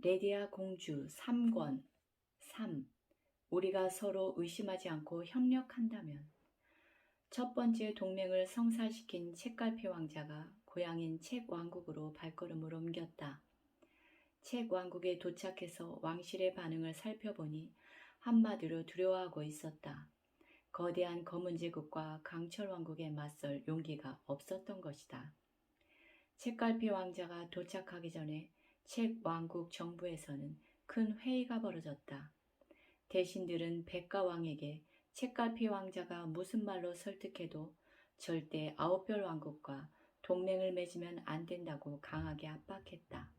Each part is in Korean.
레디아 공주 3권 3. 우리가 서로 의심하지 않고 협력한다면. 첫 번째 동맹을 성사시킨 책갈피 왕자가 고향인 책 왕국으로 발걸음을 옮겼다. 책 왕국에 도착해서 왕실의 반응을 살펴보니 한마디로 두려워하고 있었다. 거대한 검은 제국과 강철 왕국에 맞설 용기가 없었던 것이다. 책갈피 왕자가 도착하기 전에 책 왕국 정부에서는 큰 회의가 벌어졌다. 대신들은 백가 왕에게 책갈피 왕자가 무슨 말로 설득해도 절대 아홉별 왕국과 동맹을 맺으면 안 된다고 강하게 압박했다.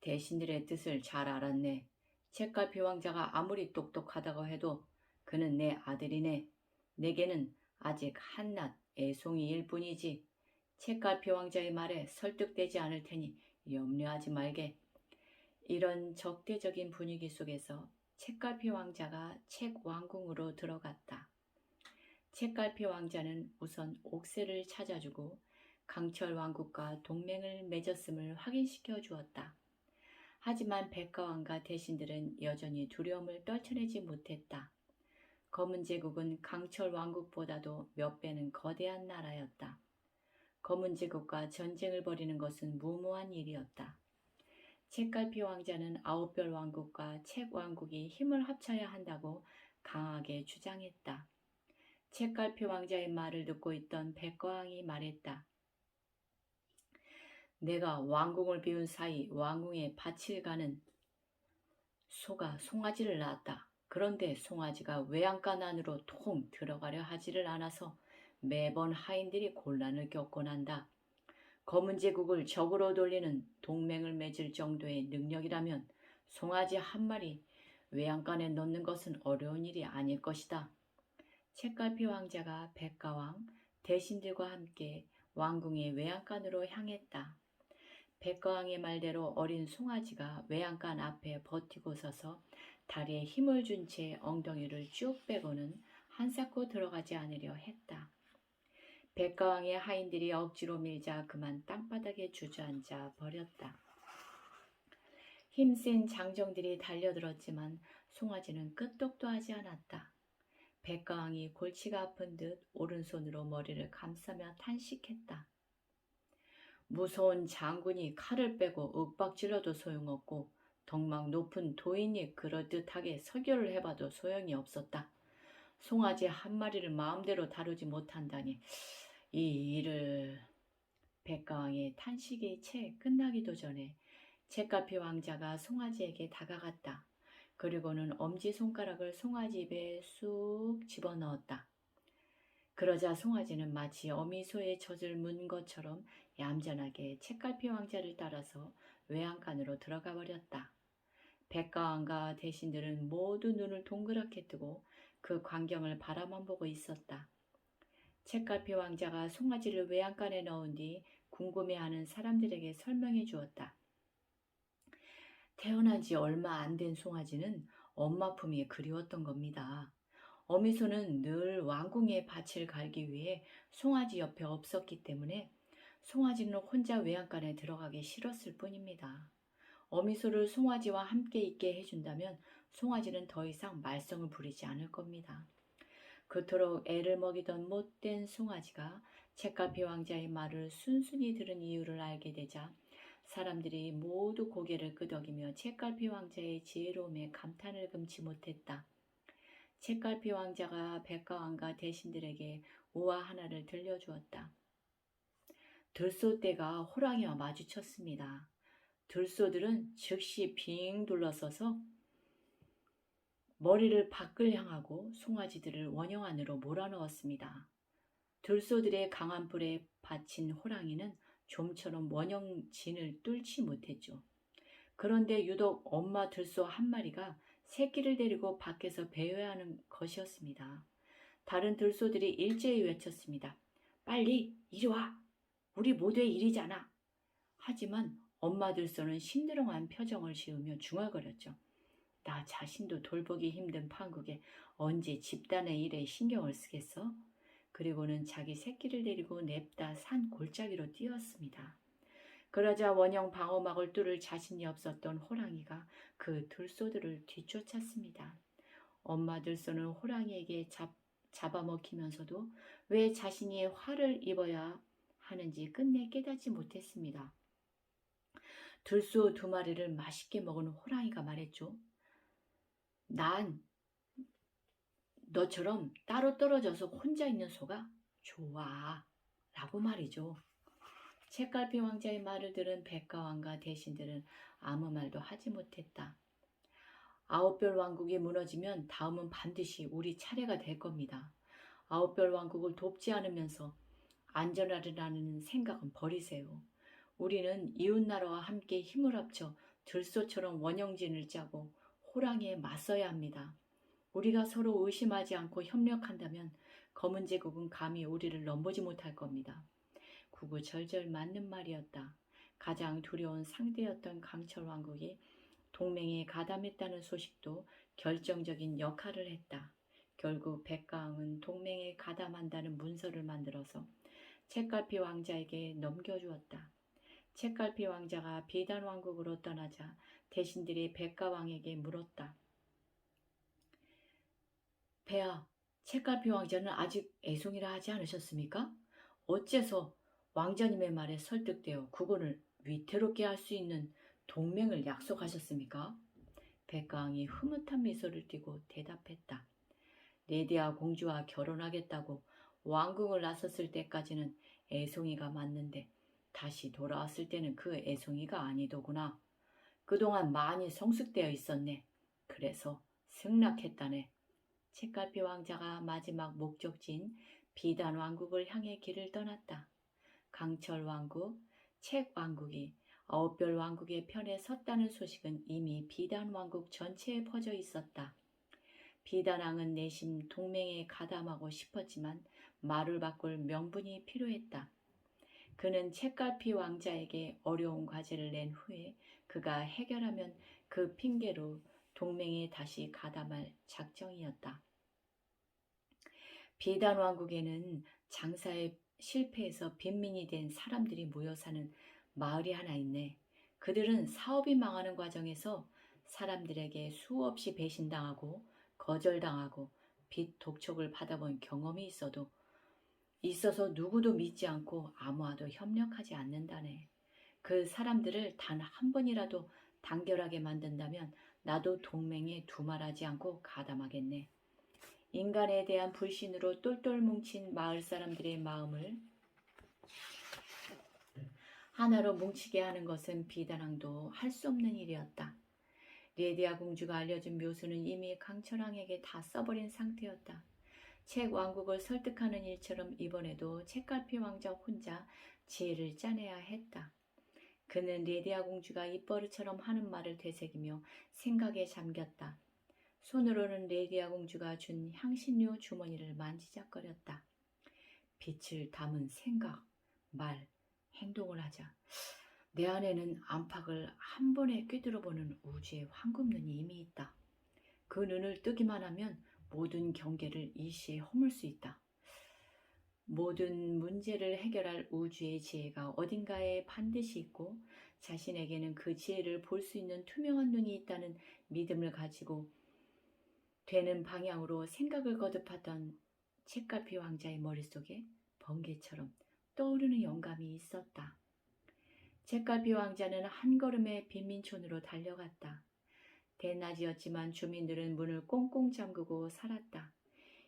대신들의 뜻을 잘 알았네. 책갈피 왕자가 아무리 똑똑하다고 해도 그는 내 아들이네. 내게는 아직 한낱 애송이일 뿐이지. 책갈피 왕자의 말에 설득되지 않을 테니 염려하지 말게. 이런 적대적인 분위기 속에서 책갈피 왕자가 책 왕궁으로 들어갔다. 책갈피 왕자는 우선 옥새를 찾아주고 강철 왕국과 동맹을 맺었음을 확인시켜 주었다. 하지만 백가 왕과 대신들은 여전히 두려움을 떨쳐내지 못했다. 검은 제국은 강철 왕국보다도 몇 배는 거대한 나라였다. 검은 제국과 전쟁을 벌이는 것은 무모한 일이었다. 책갈피 왕자는 아홉별 왕국과 책 왕국이 힘을 합쳐야 한다고 강하게 주장했다. 책갈피 왕자의 말을 듣고 있던 백과왕이 말했다. 내가 왕궁을 비운 사이 왕궁에 밭을 가는 소가 송아지를 낳았다. 그런데 송아지가 외양간 안으로 통 들어가려 하지를 않아서 매번 하인들이 곤란을 겪곤 한다. 검은 제국을 적으로 돌리는 동맹을 맺을 정도의 능력이라면 송아지 한 마리 외양간에 넣는 것은 어려운 일이 아닐 것이다. 책갈피 왕자가 백가왕, 대신들과 함께 왕궁의 외양간으로 향했다. 백가왕의 말대로 어린 송아지가 외양간 앞에 버티고 서서 다리에 힘을 준 채 엉덩이를 쭉 빼고는 한사코 들어가지 않으려 했다. 백가왕의 하인들이 억지로 밀자 그만 땅바닥에 주저앉아 버렸다. 힘센 장정들이 달려들었지만 송아지는 끄떡도 하지 않았다. 백가왕이 골치가 아픈 듯 오른손으로 머리를 감싸며 탄식했다. 무서운 장군이 칼을 빼고 윽박질러도 소용없고 덕막 높은 도인이 그럴듯하게 서교를 해봐도 소용이 없었다. 송아지 한 마리를 마음대로 다루지 못한다니 이 일을... 백가왕의 탄식이 채 끝나기도 전에 책갈피 왕자가 송아지에게 다가갔다. 그리고는 엄지손가락을 송아지 입에 쑥 집어넣었다. 그러자 송아지는 마치 어미소의 젖을 문 것처럼 얌전하게 책갈피 왕자를 따라서 외양간으로 들어가 버렸다. 백가왕과 대신들은 모두 눈을 동그랗게 뜨고 그 광경을 바라만 보고 있었다. 책갈피 왕자가 송아지를 외양간에 넣은 뒤 궁금해하는 사람들에게 설명해 주었다. 태어난 지 얼마 안 된 송아지는 엄마 품이 그리웠던 겁니다. 어미소는 늘 왕궁의 밭을 갈기 위해 송아지 옆에 없었기 때문에 송아지는 혼자 외양간에 들어가기 싫었을 뿐입니다. 어미소를 송아지와 함께 있게 해준다면 송아지는 더 이상 말썽을 부리지 않을 겁니다. 그토록 애를 먹이던 못된 송아지가 책갈피 왕자의 말을 순순히 들은 이유를 알게 되자 사람들이 모두 고개를 끄덕이며 책갈피 왕자의 지혜로움에 감탄을 금치 못했다. 책갈피 왕자가 백가왕과 대신들에게 우화 하나를 들려주었다. 들소떼가 호랑이와 마주쳤습니다. 들소들은 즉시 빙 둘러서서 머리를 밖을 향하고 송아지들을 원형 안으로 몰아넣었습니다. 들소들의 강한 불에 받친 호랑이는 좀처럼 원형 진을 뚫지 못했죠. 그런데 유독 엄마 들소 한 마리가 새끼를 데리고 밖에서 배회하는 것이었습니다. 다른 들소들이 일제히 외쳤습니다. 빨리 이리 와. 우리 모두의 일이잖아. 하지만 엄마 들소는 심드렁한 표정을 지으며 중얼거렸죠. 나 자신도 돌보기 힘든 판국에 언제 집단의 일에 신경을 쓰겠어? 그리고는 자기 새끼를 데리고 냅다 산 골짜기로 뛰었습니다. 그러자 원형 방어막을 뚫을 자신이 없었던 호랑이가 그 들소들을 뒤쫓았습니다. 엄마 들소는 호랑이에게 잡아먹히면서도 왜 자신이 화를 입어야 하는지 끝내 깨닫지 못했습니다. 들소 2마리를 맛있게 먹은 호랑이가 말했죠. 난 너처럼 따로 떨어져서 혼자 있는 소가 좋아 라고 말이죠. 책갈피 왕자의 말을 들은 백가왕과 대신들은 아무 말도 하지 못했다. 9별 왕국이 무너지면 다음은 반드시 우리 차례가 될 겁니다. 9별 왕국을 돕지 않으면서 안전하리라는 생각은 버리세요. 우리는 이웃나라와 함께 힘을 합쳐 들소처럼 원형진을 짜고 호랑이에 맞서야 합니다. 우리가 서로 의심하지 않고 협력한다면 검은 제국은 감히 우리를 넘보지 못할 겁니다. 구구절절 맞는 말이었다. 가장 두려운 상대였던 강철 왕국이 동맹에 가담했다는 소식도 결정적인 역할을 했다. 결국 백가왕은 동맹에 가담한다는 문서를 만들어서 책갈피 왕자에게 넘겨주었다. 책갈피 왕자가 비단 왕국으로 떠나자 대신들이 백가왕에게 물었다. 폐하, 책갈피 왕자는 아직 애송이라 하지 않으셨습니까? 어째서 왕자님의 말에 설득되어 국원을 위태롭게 할 수 있는 동맹을 약속하셨습니까? 백가왕이 흐뭇한 미소를 띠고 대답했다. 레디아 공주와 결혼하겠다고 왕궁을 나섰을 때까지는 애송이가 맞는데 다시 돌아왔을 때는 그 애송이가 아니더구나. 그동안 많이 성숙되어 있었네. 그래서 승낙했다네. 책갈피 왕자가 마지막 목적지인 비단 왕국을 향해 길을 떠났다. 강철 왕국, 책 왕국이 9별 왕국의 편에 섰다는 소식은 이미 비단 왕국 전체에 퍼져 있었다. 비단왕은 내심 동맹에 가담하고 싶었지만 말을 바꿀 명분이 필요했다. 그는 책갈피 왕자에게 어려운 과제를 낸 후에 그가 해결하면 그 핑계로 동맹에 다시 가담할 작정이었다. 비단 왕국에는 장사에 실패해서 빈민이 된 사람들이 모여 사는 마을이 하나 있네. 그들은 사업이 망하는 과정에서 사람들에게 수없이 배신당하고 거절당하고 빚 독촉을 받아본 경험이 있어서 누구도 믿지 않고 아무와도 협력하지 않는다네. 그 사람들을 단 한 번이라도 단결하게 만든다면 나도 동맹에 두말하지 않고 가담하겠네. 인간에 대한 불신으로 똘똘 뭉친 마을 사람들의 마음을 하나로 뭉치게 하는 것은 비단왕도 할 수 없는 일이었다. 레디아 공주가 알려준 묘수는 이미 강철왕에게 다 써버린 상태였다. 책 왕국을 설득하는 일처럼 이번에도 책갈피 왕자 혼자 지혜를 짜내야 했다. 그는 레디아 공주가 입버릇처럼 하는 말을 되새기며 생각에 잠겼다. 손으로는 레디아 공주가 준 향신료 주머니를 만지작거렸다. 빛을 담은 생각, 말, 행동을 하자. 내 안에는 안팎을 한 번에 꿰뚫어보는 우주의 황금눈이 이미 있다. 그 눈을 뜨기만 하면 모든 경계를 일시에 허물 수 있다. 모든 문제를 해결할 우주의 지혜가 어딘가에 반드시 있고 자신에게는 그 지혜를 볼 수 있는 투명한 눈이 있다는 믿음을 가지고 되는 방향으로 생각을 거듭하던 책갈피 왕자의 머릿속에 번개처럼 떠오르는 영감이 있었다. 책갈피 왕자는 한 걸음에 빈민촌으로 달려갔다. 대낮이었지만 주민들은 문을 꽁꽁 잠그고 살았다.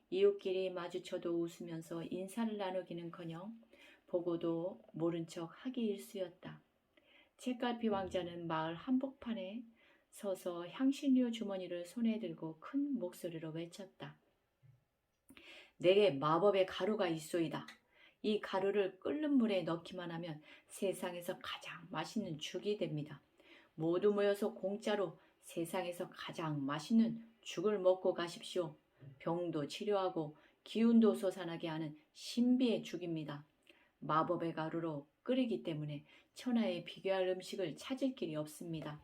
이웃끼리 마주쳐도 웃으면서 인사를 나누기는커녕 보고도 모른 척 하기 일쑤였다. 책갈피 왕자는 마을 한복판에 서서 향신료 주머니를 손에 들고 큰 목소리로 외쳤다. 내게 마법의 가루가 있소이다. 이 가루를 끓는 물에 넣기만 하면 세상에서 가장 맛있는 죽이 됩니다. 모두 모여서 공짜로 세상에서 가장 맛있는 죽을 먹고 가십시오. 병도 치료하고 기운도 솟아나게 하는 신비의 죽입니다. 마법의 가루로 끓이기 때문에 천하에 비교할 음식을 찾을 길이 없습니다.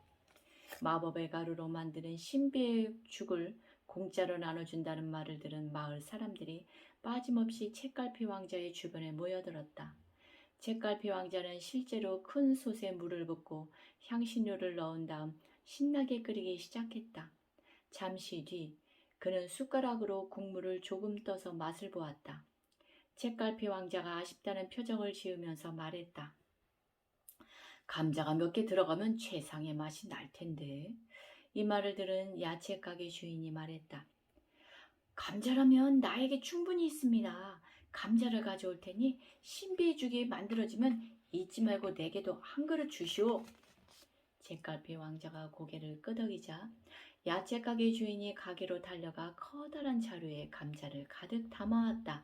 마법의 가루로 만드는 신비의 죽을 공짜로 나눠준다는 말을 들은 마을 사람들이 빠짐없이 책갈피 왕자의 주변에 모여들었다. 책갈피 왕자는 실제로 큰 솥에 물을 붓고 향신료를 넣은 다음 신나게 끓이기 시작했다. 잠시 뒤 그는 숟가락으로 국물을 조금 떠서 맛을 보았다. 책갈피 왕자가 아쉽다는 표정을 지으면서 말했다. 감자가 몇 개 들어가면 최상의 맛이 날 텐데. 이 말을 들은 야채 가게 주인이 말했다. 감자라면 나에게 충분히 있습니다. 감자를 가져올 테니 신비주기 만들어지면 잊지 말고 내게도 한 그릇 주시오. 책갈피 왕자가 고개를 끄덕이자 야채 가게 주인이 가게로 달려가 커다란 자루에 감자를 가득 담아왔다.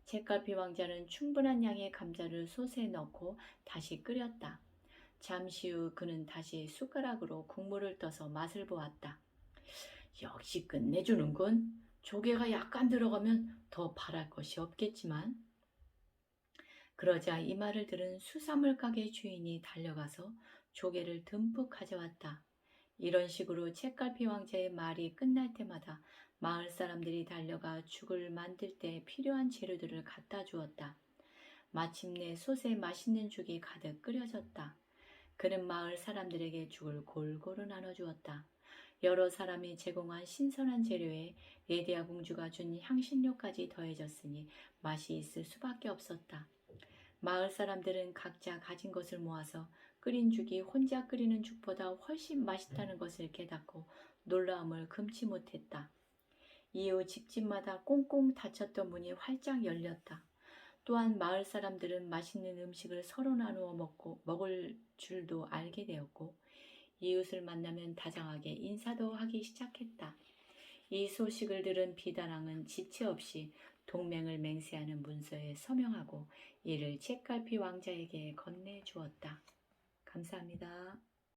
책갈피 왕자는 충분한 양의 감자를 솥에 넣고 다시 끓였다. 잠시 후 그는 다시 숟가락으로 국물을 떠서 맛을 보았다. 역시 끝내주는군. 조개가 약간 들어가면 더 바랄 것이 없겠지만. 그러자 이 말을 들은 수산물 가게 주인이 달려가서 조개를 듬뿍 가져왔다. 이런 식으로 책갈피 왕자의 말이 끝날 때마다 마을 사람들이 달려가 죽을 만들 때 필요한 재료들을 갖다 주었다. 마침내 솥에 맛있는 죽이 가득 끓여졌다. 그는 마을 사람들에게 죽을 골고루 나눠주었다. 여러 사람이 제공한 신선한 재료에 레디아 공주가 준 향신료까지 더해졌으니 맛이 있을 수밖에 없었다. 마을 사람들은 각자 가진 것을 모아서 끓인 죽이 혼자 끓이는 죽보다 훨씬 맛있다는 것을 깨닫고 놀라움을 금치 못했다. 이후 집집마다 꽁꽁 닫혔던 문이 활짝 열렸다. 또한 마을 사람들은 맛있는 음식을 서로 나누어 먹을 줄도 알게 되었고 이웃을 만나면 다정하게 인사도 하기 시작했다. 이 소식을 들은 비단왕은 지체 없이 동맹을 맹세하는 문서에 서명하고 이를 책갈피 왕자에게 건네주었다. 감사합니다.